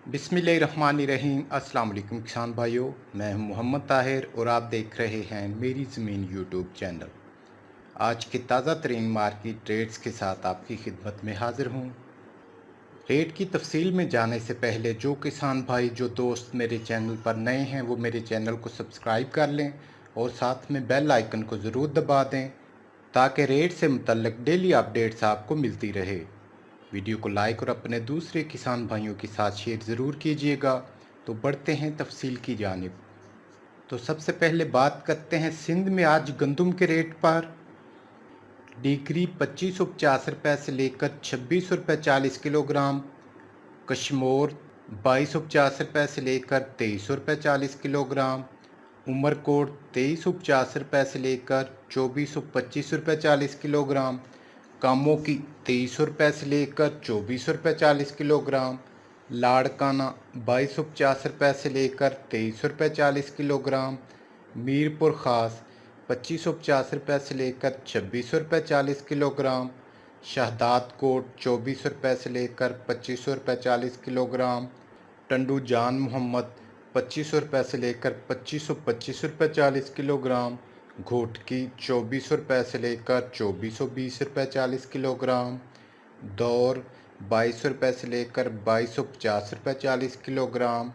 बिस्मिल्लाहिर्रहमानिर्रहीम। अस्सलाम वालेकुम किसान भाइयों, मैं हूं मोहम्मद ताहिर और आप देख रहे हैं मेरी ज़मीन यूट्यूब चैनल। आज के ताज़ा तरीन मार्केट रेट्स के साथ आपकी खिदमत में हाजिर हूं। रेट की तफसील में जाने से पहले जो किसान भाई जो दोस्त मेरे चैनल पर नए हैं वो मेरे चैनल को सब्सक्राइब कर लें और साथ में बेल आइकन को ज़रूर दबा दें ताकि रेट से मुतल्लिक डेली अपडेट्स आपको मिलती रहे। वीडियो को लाइक और अपने दूसरे किसान भाइयों के साथ शेयर ज़रूर कीजिएगा। तो बढ़ते हैं तफसील की जानिब। तो सबसे पहले बात करते हैं सिंध में आज गंदम के रेट पर। डीगरी 2550 से लेकर 2640 किलोग्राम। कश्मीर 2250 से लेकर 2340 उमरकोट 2350 से लेकर 2425 कामों की 2300 से लेकर 2440 लाड़काना 2250 से लेकर 2340 मीरपुर ख़ास 2550 से लेकर 2640 शहदाद कोट 24 से लेकर 2540 टंडू जान मोहम्मद 2500 से लेकर 2525 घोटकी 24 से लेकर 2420 दौर 22 से लेकर 2250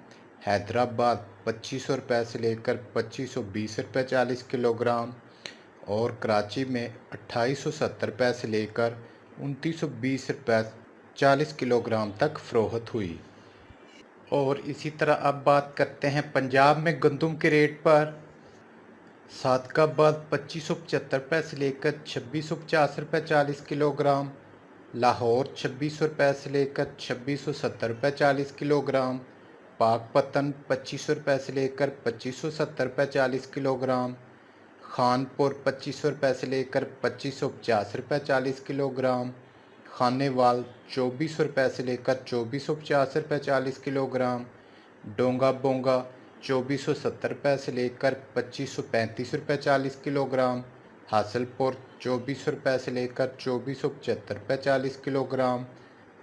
हैदराबाद 2500 से लेकर 2520 और कराची में 2870 से लेकर 2920 तक फ़रोख्त हुई। और इसी तरह अब बात करते हैं पंजाब में गंदम के रेट पर। सादकाबाद 2575 से लेकर 2650 लाहौर 2600 से लेकर 2670 पाकपतन 2500 से लेकर 2570 खानपुर 2500 से लेकर 2550 खानेवाल 2400 से लेकर 2450 डोंगा बोंगा 2470 से लेकर 2535 हासलपुर 2400 से लेकर 2475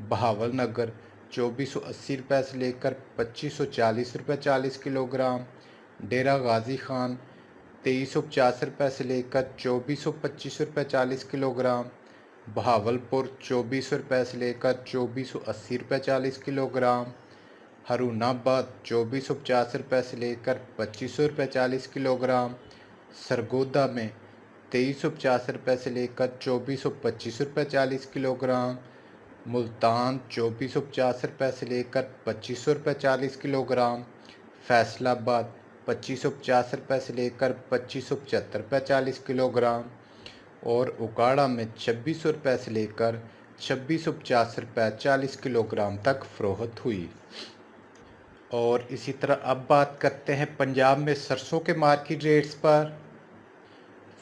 बहावल नगर 2480 से लेकर 2540 डेरा गाजी खान 2350 से लेकर 2425 बहावलपुर 2400 से लेकर 2480 हरूनाबाद 2450 से लेकर 2540 सरगोदा में 2350 से लेकर 2425 मुल्तान 2450 से लेकर 2540 फैसलाबाद 2550 से लेकर 2575 और उकाड़ा में 2600 से लेकर 2650 तक फ़रोख्त हुई। और इसी तरह अब बात करते हैं पंजाब में सरसों के मार्केट रेट्स पर।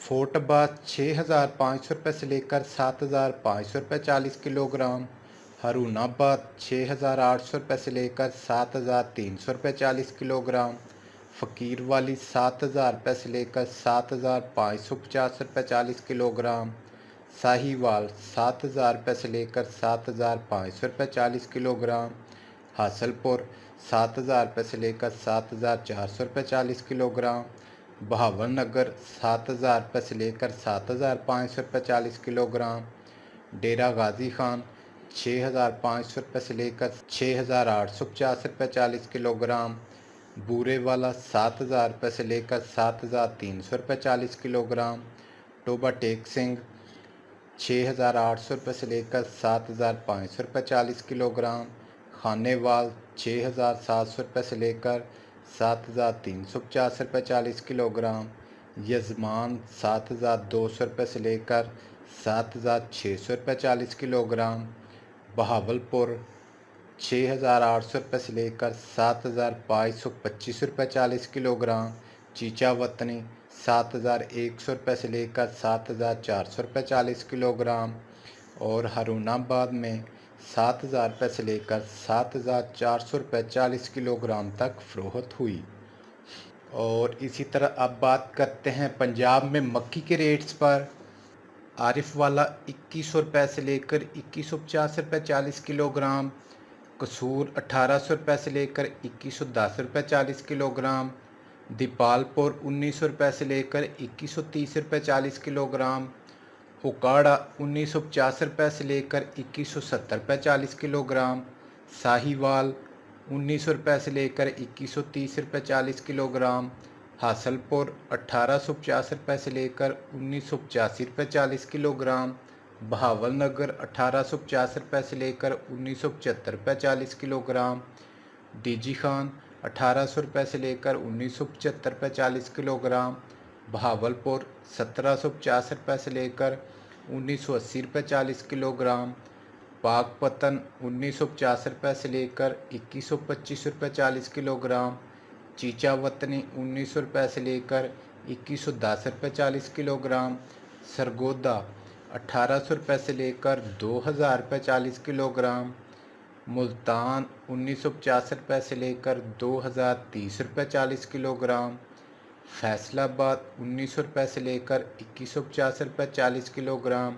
फोर्टबाद 6500 से लेकर 7540 हरूनाबाद 6800 से लेकर 7340 फ़कीरवाली 7000 से लेकर 7550 साहिवाल 7000 से लेकर 7540 हासलपुर 7000 से लेकर 7440 बहावन नगर 7000 से लेकर 7540 डेरा गाजी खान 6500 से लेकर 6850 बूरे वाला 7000 से लेकर 7340 टोबा टेक सिंह 6800 से लेकर 7540 खानेवाल 6700 से लेकर 7350 यजमान 7200 से लेकर 7640 बहावलपुर 6800 से लेकर 7525 चीचा वतनी 7100 से लेकर 7440 और हरूनाबाद में 7000 से लेकर 7440 तक फ़रोख्त हुई। और इसी तरह अब बात करते हैं पंजाब में मक्की के रेट्स पर। आरिफ वाला 2100 से लेकर 2150 40 किलोग्राम, कसूर 1800 रुपये से लेकर 2110 रुपये 40 किलोग्राम, दीपालपुर 1900 रुपये से लेकर 2130 रुपये 40 किलोग्राम, उकाड़ा 1950 रुपये से लेकर 2170 रुपये 40 किलोग्राम, साहिवाल 1900 रुपये से लेकर 2130 रुपये 40 किलोग्राम, हासलपुर 1850 रुपये से लेकर 1985 रुपये 40 किलोग्राम, बहावल नगर 1850 रुपये से लेकर 1975 रुपये 40 किलोग्राम, डीजी खान 1800 रुपये से लेकर 1975 रुपये 40 किलोग्राम, बहावलपुर 1750 रुपये से लेकर 1980 रुपये 40 किलोग्राम, पाकपतन 1950 रुपये से लेकर 2125 रुपये 40 किलोग्राम, चीचावतनी 1900 रुपये से लेकर 2110 रुपये 40 किलोग्राम, सरगोदा 1800 रुपये से लेकर 2000 रुपये 40 किलोग्राम, मुल्तान 1950 रुपये से लेकर 2030 रुपये 40 किलोग्राम, फैसलाबाद 1900 रुपये से लेकर 2150 रुपये 40 किलोग्राम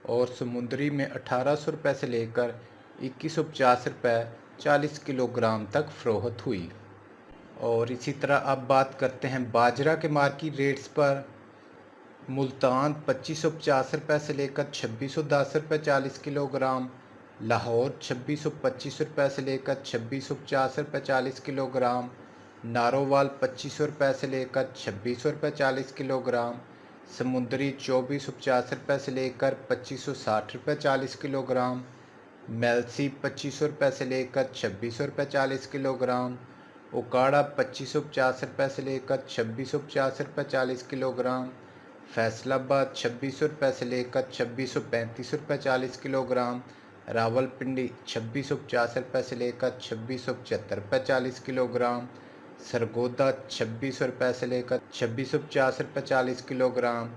और समुंदरी में 1800 रुपये से लेकर 2150 रुपये 40 किलोग्राम तक फ़रोख्त हुई। और इसी तरह अब बात करते हैं बाजरा के मार्केट रेट्स पर। मुल्तान 2550 रुपये से लेकर 2610 रुपये 40 किलोग्राम, लाहौर 2625 रुपये से लेकर 2650 रुपये 40 किलोग्राम, नारोवाल 2500 रुपये से लेकर 2600 रुपये 40 किलोग्राम, समुंदरी 2450 रुपये से लेकर 2560 रुपये 40 किलोग्राम, मेलसी 2500 रुपये से लेकर 2600 रुपये 40 किलोग्राम, उकाड़ा 2550 रुपये से लेकर 2650 रुपये 40 किलोग्राम, फैसलाबाद 2600 रुपये से लेकर 2635 रुपये 40 किलोग्राम, रावलपिंडी 2650 रुपये से लेकर 2675 रुपये 40 किलोग्राम, सरगोदा 2600 रुपये से लेकर 2650 रुपये 40 किलोग्राम,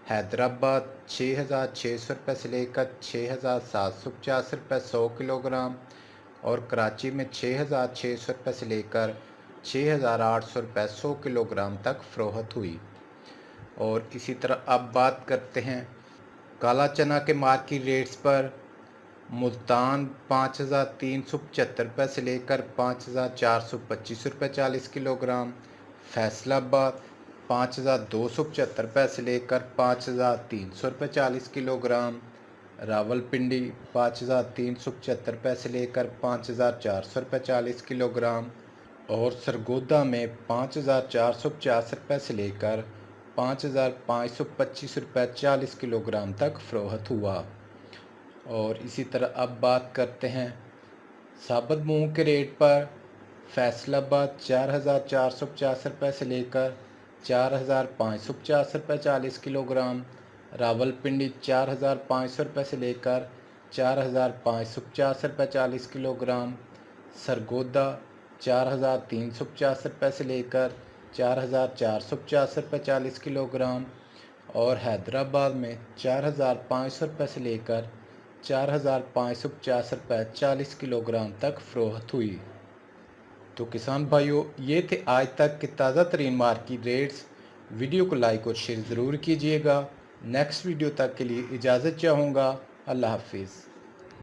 हैदराबाद 6600 रुपये से लेकर 6750 रुपये 100 किलोग्राम और कराची में 6600 रुपये से लेकर 6800 रुपये 100 किलोग्राम तक फ़रोख्त हुई। और इसी तरह अब बात करते हैं काला चना के मार्केट रेट्स पर। मुल्तान 5375 रुपये से लेकर 5425 रुपये 40 किलोग्राम, फैसलाबाद 5275 रुपये से लेकर 5300 रुपये 40 किलोग्राम, रावलपिंडी 5375 रुपये से लेकर 5400 रुपये 40 किलोग्राम और सरगोदा में 5450 रुपये से लेकर 5525 रुपये 40 किलोग्राम तक फ़रोख्त हुआ। और इसी तरह अब बात करते हैं साबुत मूंग के रेट पर। फैसलाबाद 4450 रुपये से लेकर 4550 रुपये 40 किलोग्राम, रावलपिंडी 4500 रुपये से लेकर 4550 रुपये 40 किलोग्राम, सरगोदा 4350 रुपये से लेकर 4450 रुपये 40 किलोग्राम और हैदराबाद में 4500 रुपये से लेकर 4550 रुपये 40 किलोग्राम तक फ़रोख्त हुई। तो किसान भाइयों, ये थे आज तक के ताज़ा तरीन मार्केट रेट्स। वीडियो को लाइक और शेयर ज़रूर कीजिएगा। नेक्स्ट वीडियो तक के लिए इजाज़त चाहूँगा। अल्लाह हाफिज़।